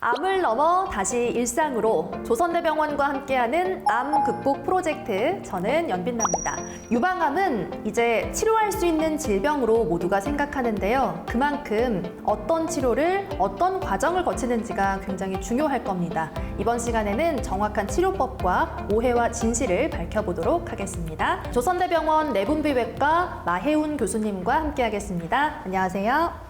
암을 넘어 다시 일상으로 조선대병원과 함께하는 암 극복 프로젝트, 저는 연빛나입니다. 유방암은 이제 치료할 수 있는 질병으로 모두가 생각하는데요. 그만큼 어떤 치료를 어떤 과정을 거치는지가 굉장히 중요할 겁니다. 이번 시간에는 정확한 치료법과 오해와 진실을 밝혀보도록 하겠습니다. 조선대병원 내분비외과 마혜운 교수님과 함께하겠습니다. 안녕하세요.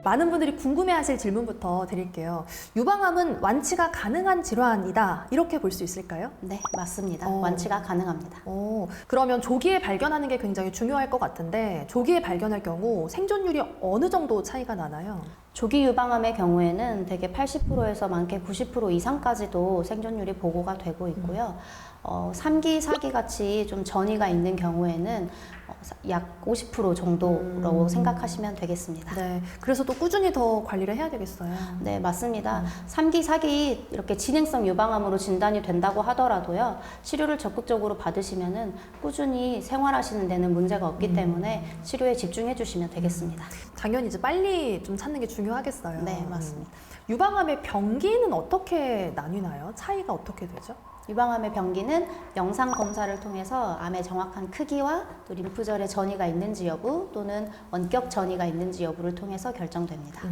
많은 분들이 궁금해하실 질문부터 드릴게요. 유방암은 완치가 가능한 질환이다, 이렇게 볼 수 있을까요? 네, 맞습니다. 완치가 가능합니다. 그러면 조기에 발견하는 게 굉장히 중요할 것 같은데, 조기에 발견할 경우 생존율이 어느 정도 차이가 나나요? 조기 유방암의 경우에는 대개 80%에서 많게 90% 이상까지도 생존율이 보고가 되고 있고요. 3기, 4기 같이 좀 전이가 있는 경우에는 약 50% 정도로 생각하시면 되겠습니다. 네, 그래서 또 꾸준히 더 관리를 해야 되겠어요. 네, 맞습니다. 3기, 4기 이렇게 진행성 유방암으로 진단이 된다고 하더라도요, 치료를 적극적으로 받으시면은 꾸준히 생활하시는 데는 문제가 없기 때문에 치료에 집중해 주시면 되겠습니다. 당연히 이제 빨리 좀 찾는 게 중요하겠어요. 네, 맞습니다. 유방암의 병기는 어떻게 나뉘나요? 차이가 어떻게 되죠? 유방암의 병기는 영상 검사를 통해서 암의 정확한 크기와 또 림프절에 전이가 있는지 여부 또는 원격 전이가 있는지 여부를 통해서 결정됩니다.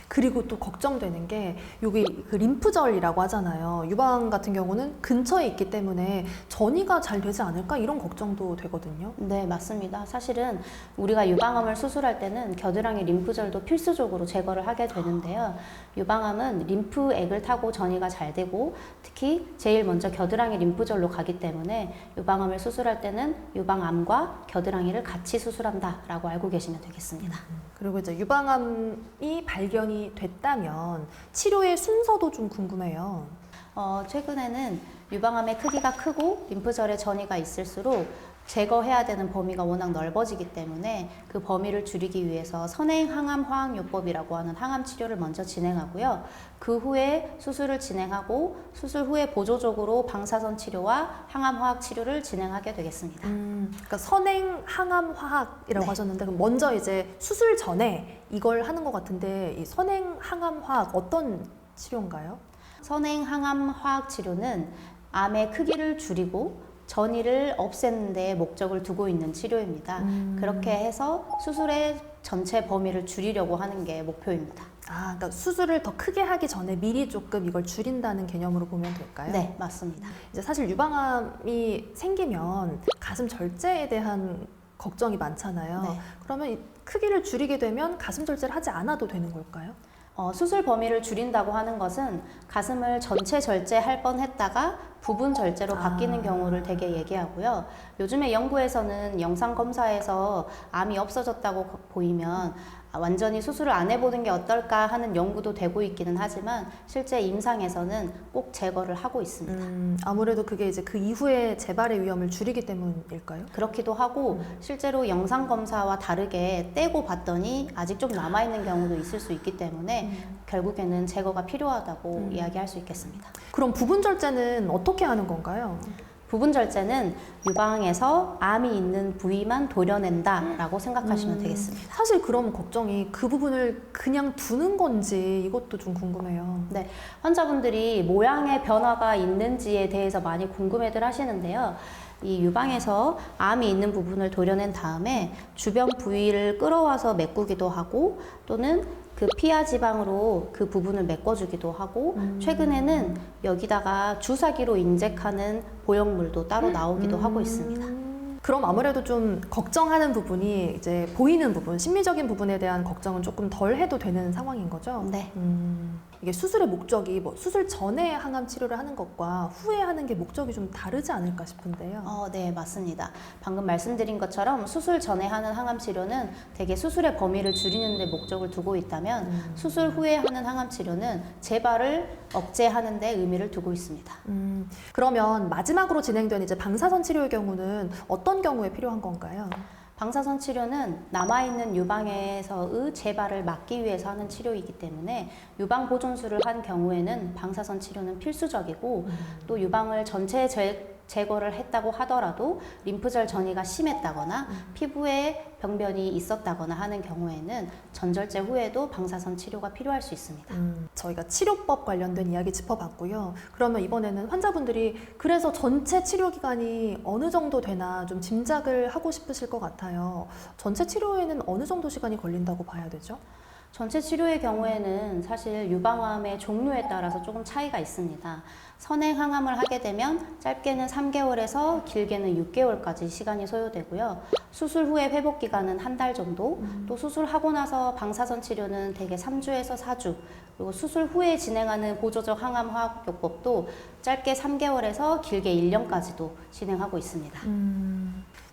그리고 또 걱정되는 게 여기 그 림프절이라고 하잖아요. 유방 같은 경우는 근처에 있기 때문에 전이가 잘 되지 않을까, 이런 걱정도 되거든요. 네, 맞습니다. 사실은 우리가 유방암을 수술할 때는 겨드랑이 림프절도 필수적으로 제거를 하게 되는데요. 유방암은 림프액을 타고 전이가 잘 되고 특히 제일 먼저 겨드랑이 림프절로 가기 때문에 유방암을 수술할 때는 유방암과 겨드랑이를 같이 수술한다라고 알고 계시면 되겠습니다. 그리고 이제 유방암이 발견이 됐다면 치료의 순서도 좀 궁금해요. 최근에는 유방암의 크기가 크고 림프절에 전이가 있을수록 제거해야 되는 범위가 워낙 넓어지기 때문에 그 범위를 줄이기 위해서 선행 항암 화학요법이라고 하는 항암 치료를 먼저 진행하고요. 그 후에 수술을 진행하고 수술 후에 보조적으로 방사선 치료와 항암 화학 치료를 진행하게 되겠습니다. 그러니까 선행 항암 화학이라고 네. 하셨는데, 그럼 먼저 이제 수술 전에 이걸 하는 것 같은데, 이 선행 항암 화학 어떤 치료인가요? 선행 항암 화학 치료는 암의 크기를 줄이고 전이를 없애는 데 목적을 두고 있는 치료입니다. 그렇게 해서 수술의 전체 범위를 줄이려고 하는 게 목표입니다. 그러니까 수술을 더 크게 하기 전에 미리 조금 이걸 줄인다는 개념으로 보면 될까요? 네, 맞습니다. 이제 사실 유방암이 생기면 가슴 절제에 대한 걱정이 많잖아요. 네. 그러면 이 크기를 줄이게 되면 가슴 절제를 하지 않아도 되는 걸까요? 수술 범위를 줄인다고 하는 것은 가슴을 전체 절제할 뻔했다가 부분 절제로 바뀌는 경우를 되게 얘기하고요. 요즘에 연구에서는 영상 검사에서 암이 없어졌다고 보이면 완전히 수술을 안 해보는 게 어떨까 하는 연구도 되고 있기는 하지만 실제 임상에서는 꼭 제거를 하고 있습니다. 아무래도 그게 이제 그 이후에 재발의 위험을 줄이기 때문일까요? 그렇기도 하고 실제로 영상 검사와 다르게 떼고 봤더니 아직 좀 남아있는 경우도 있을 수 있기 때문에 결국에는 제거가 필요하다고 이야기할 수 있겠습니다. 그럼 부분 절제는 어떻게 하는 건가요? 부분 절제는 유방에서 암이 있는 부위만 도려낸다라고 생각하시면 되겠습니다. 사실 그럼 걱정이 그 부분을 그냥 두는 건지, 이것도 좀 궁금해요. 네, 환자분들이 모양의 변화가 있는지에 대해서 많이 궁금해들 하시는데요. 이 유방에서 암이 있는 부분을 도려낸 다음에 주변 부위를 끌어와서 메꾸기도 하고 또는 그 피하 지방으로 그 부분을 메꿔주기도 하고 최근에는 여기다가 주사기로 인젝하는 보형물도 따로 나오기도 하고 있습니다. 그럼 아무래도 좀 걱정하는 부분이 이제 보이는 부분, 심리적인 부분에 대한 걱정은 조금 덜 해도 되는 상황인 거죠? 네. 이게 수술의 목적이 뭐 수술 전에 항암 치료를 하는 것과 후에 하는 게 목적이 좀 다르지 않을까 싶은데요. 네, 맞습니다. 방금 말씀드린 것처럼 수술 전에 하는 항암 치료는 대개 수술의 범위를 줄이는 데 목적을 두고 있다면 수술 후에 하는 항암 치료는 재발을 억제하는 데 의미를 두고 있습니다. 그러면 마지막으로 진행된 이제 방사선 치료의 경우는 어떤 경우에 필요한 건가요? 방사선 치료는 남아있는 유방에서의 재발을 막기 위해서 하는 치료이기 때문에 유방 보존술을 한 경우에는 방사선 치료는 필수적이고 또 유방을 전체 제거를 했다고 하더라도 림프절 전이가 심했다거나 피부에 병변이 있었다거나 하는 경우에는 전절제 후에도 방사선 치료가 필요할 수 있습니다. 저희가 치료법 관련된 이야기 짚어봤고요. 그러면 이번에는 환자분들이 그래서 전체 치료 기간이 어느 정도 되나 좀 짐작을 하고 싶으실 것 같아요. 전체 치료에는 어느 정도 시간이 걸린다고 봐야 되죠? 전체 치료의 경우에는 사실 유방암의 종류에 따라서 조금 차이가 있습니다. 선행 항암을 하게 되면 짧게는 3개월에서 길게는 6개월까지 시간이 소요되고요. 수술 후의 회복 기간은 한 달 정도, 또 수술하고 나서 방사선 치료는 대개 3주에서 4주, 그리고 수술 후에 진행하는 보조적 항암 화학요법도 짧게 3개월에서 길게 1년까지도 진행하고 있습니다.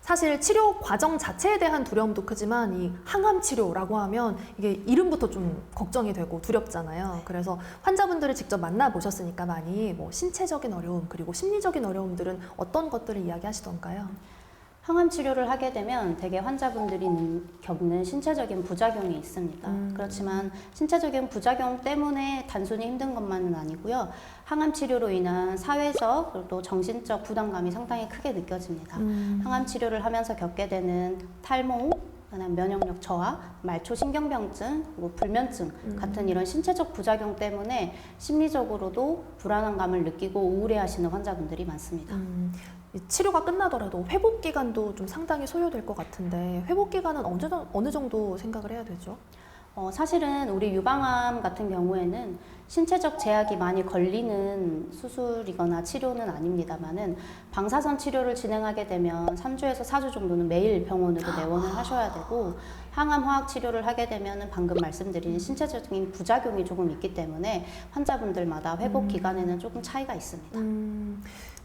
사실 치료 과정 자체에 대한 두려움도 크지만 이 항암 치료라고 하면 이게 이름부터 좀 걱정이 되고 두렵잖아요. 그래서 환자분들을 직접 만나보셨으니까 많이 뭐 신체적인 어려움 그리고 심리적인 어려움들은 어떤 것들을 이야기하시던가요? 항암 치료를 하게 되면 대개 환자분들이 겪는 신체적인 부작용이 있습니다. 그렇지만 신체적인 부작용 때문에 단순히 힘든 것만은 아니고요. 항암 치료로 인한 사회적 그리고 또 정신적 부담감이 상당히 크게 느껴집니다. 항암 치료를 하면서 겪게 되는 탈모, 그다음 면역력 저하, 말초 신경병증, 그리고 불면증 같은 이런 신체적 부작용 때문에 심리적으로도 불안한 감을 느끼고 우울해하시는 환자분들이 많습니다. 이 치료가 끝나더라도 회복 기간도 좀 상당히 소요될 것 같은데 회복 기간은 어느 정도 생각을 해야 되죠? 사실은 우리 유방암 같은 경우에는 신체적 제약이 많이 걸리는 수술이거나 치료는 아닙니다만은 방사선 치료를 진행하게 되면 3주에서 4주 정도는 매일 병원으로 내원을 하셔야 되고 항암 화학 치료를 하게 되면 방금 말씀드린 신체적인 부작용이 조금 있기 때문에 환자분들마다 회복 기간에는 조금 차이가 있습니다.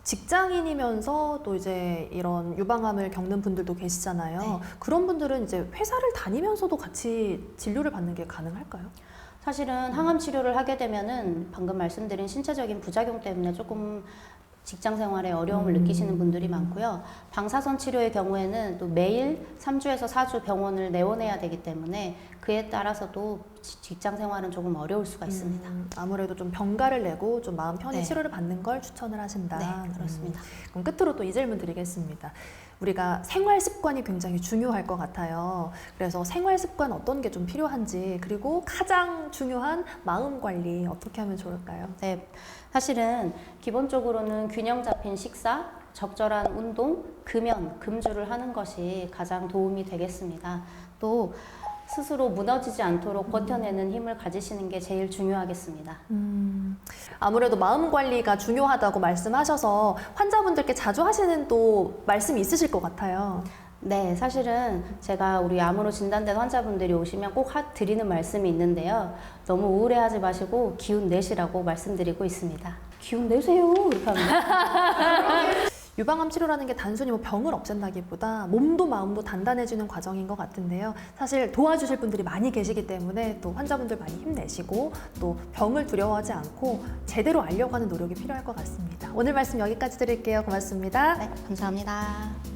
직장인이면서 또 이제 이런 유방암을 겪는 분들도 계시잖아요. 네. 그런 분들은 이제 회사를 다니면서도 같이 진료를 받는 게 가능할까요? 사실은 항암 치료를 하게 되면은 방금 말씀드린 신체적인 부작용 때문에 조금 직장 생활에 어려움을 느끼시는 분들이 많고요. 방사선 치료의 경우에는 또 매일 3주에서 4주 병원을 내원해야 되기 때문에 그에 따라서도 직장 생활은 조금 어려울 수가 있습니다. 아무래도 좀 병가를 내고 좀 마음 편히 네. 치료를 받는 걸 추천을 하신다. 네, 그렇습니다. 그럼 끝으로 또 이 질문 드리겠습니다. 우리가 생활 습관이 굉장히 중요할 것 같아요. 그래서 생활 습관 어떤 게 좀 필요한지 그리고 가장 중요한 마음 관리 어떻게 하면 좋을까요? 네, 사실은 기본적으로는 균형 잡힌 식사, 적절한 운동, 금연, 금주를 하는 것이 가장 도움이 되겠습니다. 또 스스로 무너지지 않도록 버텨내는 힘을 가지시는 게 제일 중요하겠습니다. 아무래도 마음 관리가 중요하다고 말씀하셔서 환자분들께 자주 하시는 또 말씀이 있으실 것 같아요. 네, 사실은 제가 우리 암으로 진단된 환자분들이 오시면 꼭 드리는 말씀이 있는데요. 너무 우울해하지 마시고 기운 내시라고 말씀드리고 있습니다. 기운 내세요! 이렇게 합니다. 유방암 치료라는 게 단순히 뭐 병을 없앤다기보다 몸도 마음도 단단해지는 과정인 것 같은데요. 사실 도와주실 분들이 많이 계시기 때문에 또 환자분들 많이 힘내시고 또 병을 두려워하지 않고 제대로 알려고 하는 노력이 필요할 것 같습니다. 오늘 말씀 여기까지 드릴게요. 고맙습니다. 네, 감사합니다.